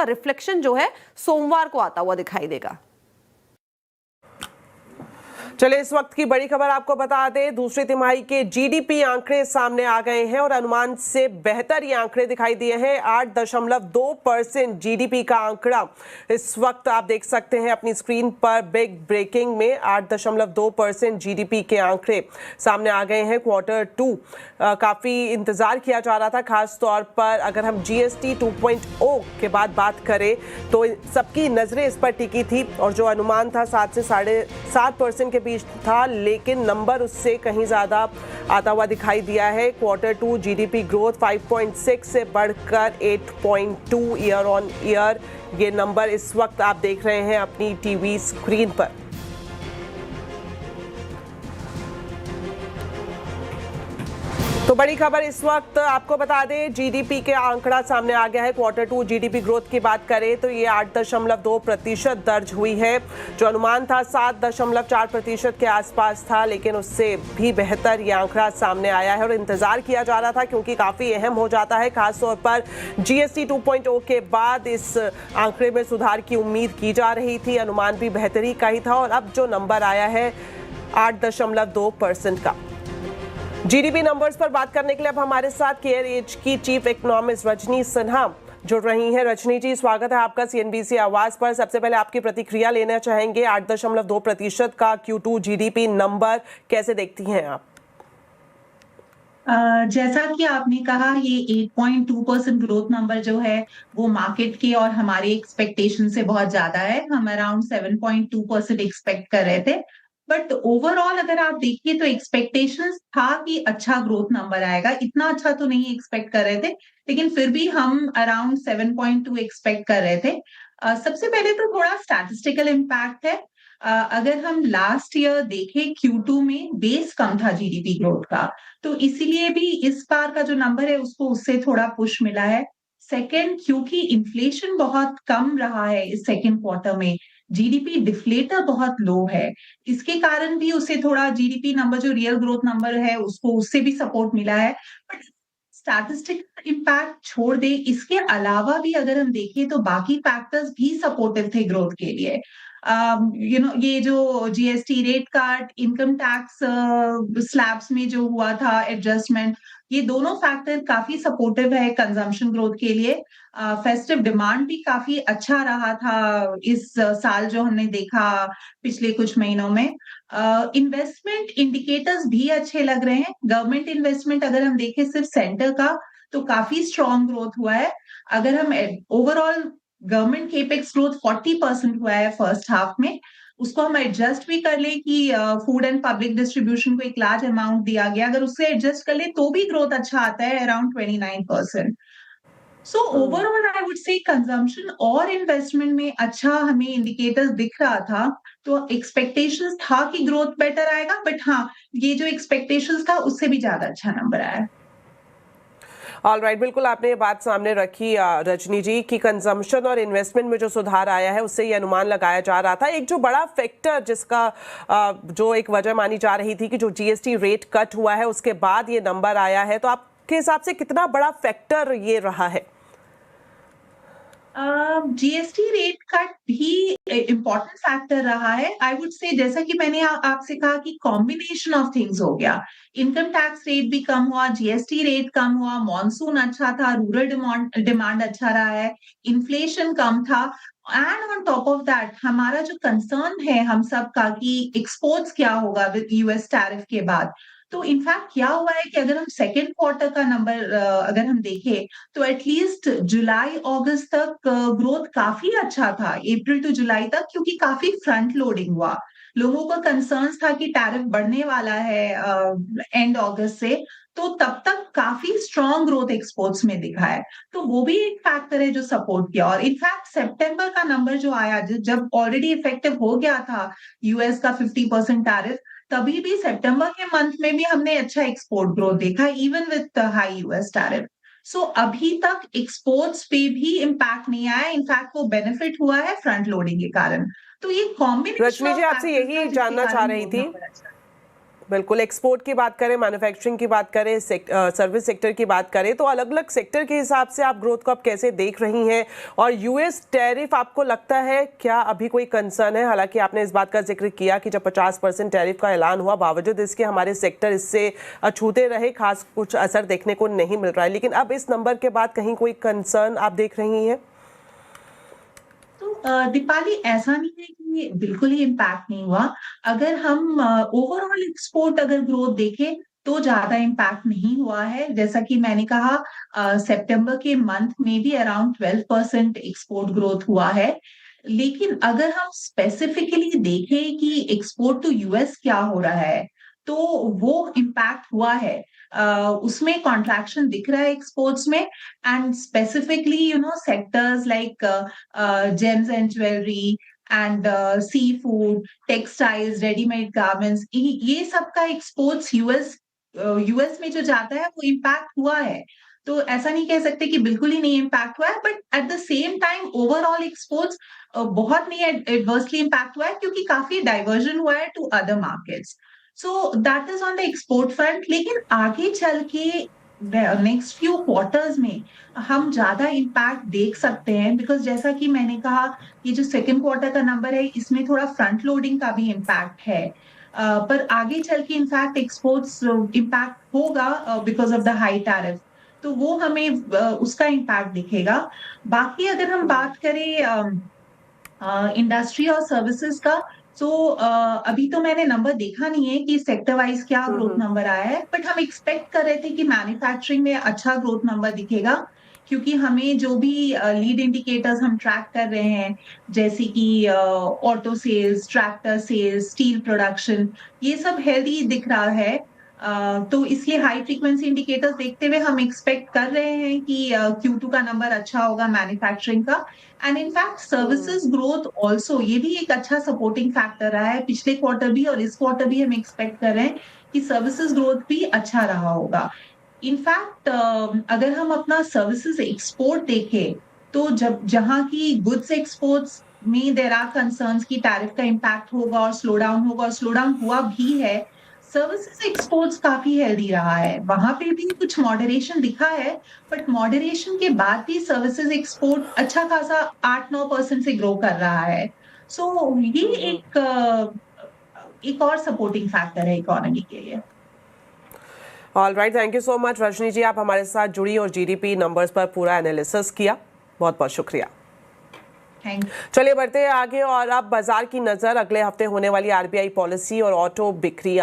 Reflection जो है सोमवार को आता हुआ दिखाई देगा। चलिए इस वक्त की बड़ी खबर आपको बता दें, दूसरी तिमाही के जीडीपी आंकड़े सामने आ गए हैं और अनुमान से बेहतर ये आंकड़े दिखाई दिए हैं। 8.2% जीडीपी का आंकड़ा इस वक्त आप देख सकते हैं अपनी स्क्रीन पर। बिग ब्रेकिंग में 8.2% जीडीपी के आंकड़े सामने आ गए हैं। Q2 काफ़ी इंतज़ार किया जा रहा था, खास तौर पर अगर हम जीएसटी 2.0 के बाद बात करें तो सबकी नज़रें इस पर टिकी थी और जो अनुमान था 7 से 7.5% के बीच था, लेकिन नंबर उससे कहीं ज़्यादा आता हुआ दिखाई दिया है। Q2 जीडीपी ग्रोथ 5.6 से बढ़कर 8.2 ईयर ऑन ईयर, ये नंबर इस वक्त आप देख रहे हैं अपनी टीवी स्क्रीन पर। तो बड़ी खबर इस वक्त आपको बता दें, जीडीपी के आंकड़ा सामने आ गया है। Q2 जीडीपी ग्रोथ की बात करें तो ये 8.2% दर्ज हुई है। जो अनुमान था 7.4% के आसपास था, लेकिन उससे भी बेहतर ये आंकड़ा सामने आया है और इंतजार किया जा रहा था क्योंकि काफ़ी अहम हो जाता है। खासतौर पर जीएसटी 2.0 के बाद इस आंकड़े में सुधार की उम्मीद की जा रही थी। अनुमान भी बेहतरी का ही था और अब जो नंबर आया है 8.2% का। जीडीपी नंबर्स पर बात करने के लिए अब हमारे साथ केयरएज की चीफ इकोनॉमिस्ट रजनी सिन्हा जुड़ रही हैं। रजनी जी, स्वागत है आपका सीएनबीसी आवाज पर। सबसे पहले आपकी प्रतिक्रिया लेना चाहेंगे, 8.2% का Q2 जीडीपी नंबर कैसे देखती हैं आप? जैसा कि आपने कहा, ये 8.2% ग्रोथ नंबर जो है वो मार्केट के और हमारे एक्सपेक्टेशन से बहुत ज्यादा है। हम अराउंड 7.2% एक्सपेक्ट कर रहे थे, बट ओवरऑल अगर आप देखिए तो एक्सपेक्टेशंस था कि अच्छा ग्रोथ नंबर आएगा। इतना अच्छा तो नहीं एक्सपेक्ट कर रहे थे, लेकिन फिर भी हम अराउंड 7.2 एक्सपेक्ट कर रहे थे। सबसे पहले तो थोड़ा स्टैटिस्टिकल इम्पैक्ट है। अगर हम लास्ट ईयर देखें Q2 में बेस कम था जीडीपी ग्रोथ का, तो इसीलिए भी इस बार का जो नंबर है उसको उससे थोड़ा पुश मिला है। सेकंड, क्योंकि इन्फ्लेशन बहुत कम रहा है इस सेकंड क्वार्टर में, जीडीपी डिफ्लेटर बहुत लो है, इसके कारण भी उसे थोड़ा जीडीपी नंबर जो रियल ग्रोथ नंबर है उसको उससे भी सपोर्ट मिला है। बट स्टैटिस्टिकल इम्पैक्ट छोड़ दे, इसके अलावा भी अगर हम देखें तो बाकी फैक्टर्स भी सपोर्टिव थे ग्रोथ के लिए। ये जो GST rate cut, income tax slabs में जो हुआ था एडजस्टमेंट, ये दोनों फैक्टर काफी सपोर्टिव है कंजम्पशन ग्रोथ के लिए। फेस्टिव डिमांड भी काफी अच्छा रहा था इस साल जो हमने देखा पिछले कुछ महीनों में। इन्वेस्टमेंट इंडिकेटर्स भी अच्छे लग रहे हैं। गवर्नमेंट इन्वेस्टमेंट अगर हम देखें सिर्फ सेंटर का, तो काफी स्ट्रॉन्ग ग्रोथ हुआ है। अगर हम ओवरऑल गवर्नमेंट केपेक्स ग्रोथ 40% हुआ है फर्स्ट हाफ में, उसको हम एडजस्ट भी कर लें कि फूड एंड पब्लिक डिस्ट्रीब्यूशन को एक लार्ज अमाउंट दिया गया, अगर उससे एडजस्ट कर ले तो भी ग्रोथ अच्छा आता है, around 29%। So overall I would say consumption और इन्वेस्टमेंट में अच्छा हमें इंडिकेटर्स दिख रहा था। तो एक्सपेक्टेशंस था कि ग्रोथ बेटर आएगा, बट हाँ, ये जो एक्सपेक्टेशंस था उससे भी ज्यादा अच्छा नंबर आया। ऑलराइट, बिल्कुल आपने ये बात सामने रखी रजनी जी कि कंजम्पशन और इन्वेस्टमेंट में जो सुधार आया है उससे ये अनुमान लगाया जा रहा था। एक जो बड़ा फैक्टर जिसका जो एक वजह मानी जा रही थी कि जो जीएसटी रेट कट हुआ है उसके बाद ये नंबर आया है, तो आपके हिसाब से कितना बड़ा फैक्टर ये रहा है? जीएसटी रेट कट भी इम्पोर्टेंट फैक्टर रहा है। आई वुड से, जैसा कि मैंने आपसे कहा कि कॉम्बिनेशन ऑफ थिंग्स हो गया। इनकम टैक्स रेट भी कम हुआ, जीएसटी रेट कम हुआ, मॉनसून अच्छा था, रूरल डिमांड अच्छा रहा है, इन्फ्लेशन कम था, and on top of that हमारा जो कंसर्न है हम सब का कि एक्सपोर्ट्स क्या होगा विद यूएस टैरिफ के बाद। तो इनफैक्ट क्या हुआ है कि अगर हम सेकेंड क्वार्टर का नंबर अगर हम देखें तो एटलीस्ट जुलाई अगस्त तक ग्रोथ काफी अच्छा था, अप्रैल टू जुलाई तक, क्योंकि काफी फ्रंट लोडिंग हुआ। लोगों का कंसर्न्स था कि टैरिफ बढ़ने वाला है एंड अगस्त से, तो तब तक काफी स्ट्रॉन्ग ग्रोथ एक्सपोर्ट्स में दिखा है। तो वो भी एक फैक्टर है जो सपोर्ट किया। और इनफैक्ट सितंबर का नंबर जो आया, जब ऑलरेडी इफेक्टिव हो गया था यूएस का 50% टैरिफ, तभी भी सितंबर के मंथ में भी हमने अच्छा एक्सपोर्ट ग्रोथ देखा, even with high US tariff. So अभी तक एक्सपोर्ट्स पे भी इम्पैक्ट नहीं आया, इनफैक्ट वो बेनिफिट हुआ है फ्रंट लोडिंग के कारण। तो ये कॉम्बिनेशन रजनी जी, आपसे यही जानना चाह रही थी। बिल्कुल, एक्सपोर्ट की बात करें, मैन्युफैक्चरिंग की बात करें, सर्विस सेक्टर की बात करें, तो अलग अलग सेक्टर के हिसाब से आप ग्रोथ को आप कैसे देख रही हैं? और यूएस टैरिफ आपको लगता है क्या अभी कोई कंसर्न है? हालांकि आपने इस बात का जिक्र किया कि जब 50% टैरिफ का ऐलान हुआ, बावजूद इसके हमारे सेक्टर इससे अछूते रहे, खास कुछ असर देखने को नहीं मिल रहा है, लेकिन अब इस नंबर के बाद कहीं कोई कंसर्न आप देख रही हैं? दीपाली, ऐसा नहीं है कि बिल्कुल ही इम्पैक्ट नहीं हुआ। अगर हम ओवरऑल एक्सपोर्ट अगर ग्रोथ देखें तो ज्यादा इम्पैक्ट नहीं हुआ है। जैसा कि मैंने कहा, सितंबर के मंथ में भी अराउंड 12% एक्सपोर्ट ग्रोथ हुआ है। लेकिन अगर हम स्पेसिफिकली देखें कि एक्सपोर्ट टू यूएस क्या हो रहा है, तो वो इम्पैक्ट हुआ है। उसमें कॉन्ट्रैक्शन दिख रहा है एक्सपोर्ट्स में, and specifically sectors like gems and jewelry and seafood, textiles, ready-made garments, ये सब का एक्सपोर्ट्स यूएस में जो जाता है वो इम्पैक्ट हुआ है। तो ऐसा नहीं कह सकते कि बिल्कुल ही नहीं इम्पैक्ट हुआ है, but at the same time overall exports बहुत नहीं एडवर्सली इम्पैक्ट हुआ है, क्योंकि काफी डाइवर्जन हुआ है to other markets. So that is on the export front. लेकिन आगे चल के नेक्स्ट फ्यू क्वार्टर्स में हम ज्यादा इम्पैक्ट देख सकते हैं, बिकॉज जैसा कि मैंने कहा, ये जो सेकेंड क्वार्टर का नंबर है, इसमें थोड़ा फ्रंट लोडिंग का भी इम्पैक्ट है। पर आगे चल के इनफैक्ट एक्सपोर्ट्स इम्पैक्ट होगा because of the high tariff, तो वो हमें उसका इम्पैक्ट दिखेगा। बाकी अगर हम बात करें इंडस्ट्री और सर्विसेज का, तो अभी तो मैंने नंबर देखा नहीं है कि सेक्टर वाइज क्या ग्रोथ नंबर आया है, बट हम एक्सपेक्ट कर रहे थे कि मैन्युफैक्चरिंग में अच्छा ग्रोथ नंबर दिखेगा, क्योंकि हमें जो भी लीड इंडिकेटर्स हम ट्रैक कर रहे हैं, जैसे कि auto sales, tractor sales, steel production, ये सब हेल्दी दिख रहा है। तो इसलिए हाई फ्रीक्वेंसी इंडिकेटर्स देखते हुए हम एक्सपेक्ट कर रहे हैं कि Q2 का नंबर अच्छा होगा मैन्युफैक्चरिंग का। And in fact services growth also, ये भी एक अच्छा सपोर्टिंग फैक्टर रहा है पिछले क्वार्टर भी, और इस क्वार्टर भी हम एक्सपेक्ट कर रहे हैं कि सर्विसेज ग्रोथ भी अच्छा रहा होगा। इनफैक्ट अगर हम अपना सर्विसेज एक्सपोर्ट देखें, तो जहां की गुड्स एक्सपोर्ट्स में देयर आर कंसर्न्स की टैरिफ का इम्पैक्ट होगा और स्लो डाउन होगा, और स्लो डाउन हुआ भी है, सर्विसेज एक्सपोर्ट्स काफी हेल्दी रहा है। वहां पे भी कुछ मॉडरेशन दिखा है, बट मॉडरेशन के बाद भी सर्विसेज एक्सपोर्ट अच्छा खासा 8-9% से ग्रो कर रहा है। सो ये एक और सपोर्टिंग फैक्टर है इकोनॉमी के लिए। All right, thank you so much Rajni ji, आप हमारे साथ जुड़ी और जीडीपी नंबर्स पर पूरा एनालिसिस किया, बहुत बहुत शुक्रिया। चलिए बढ़ते हैं आगे, और अब बाजार की नजर अगले हफ्ते होने वाली आरबीआई पॉलिसी और ऑटो बिक्री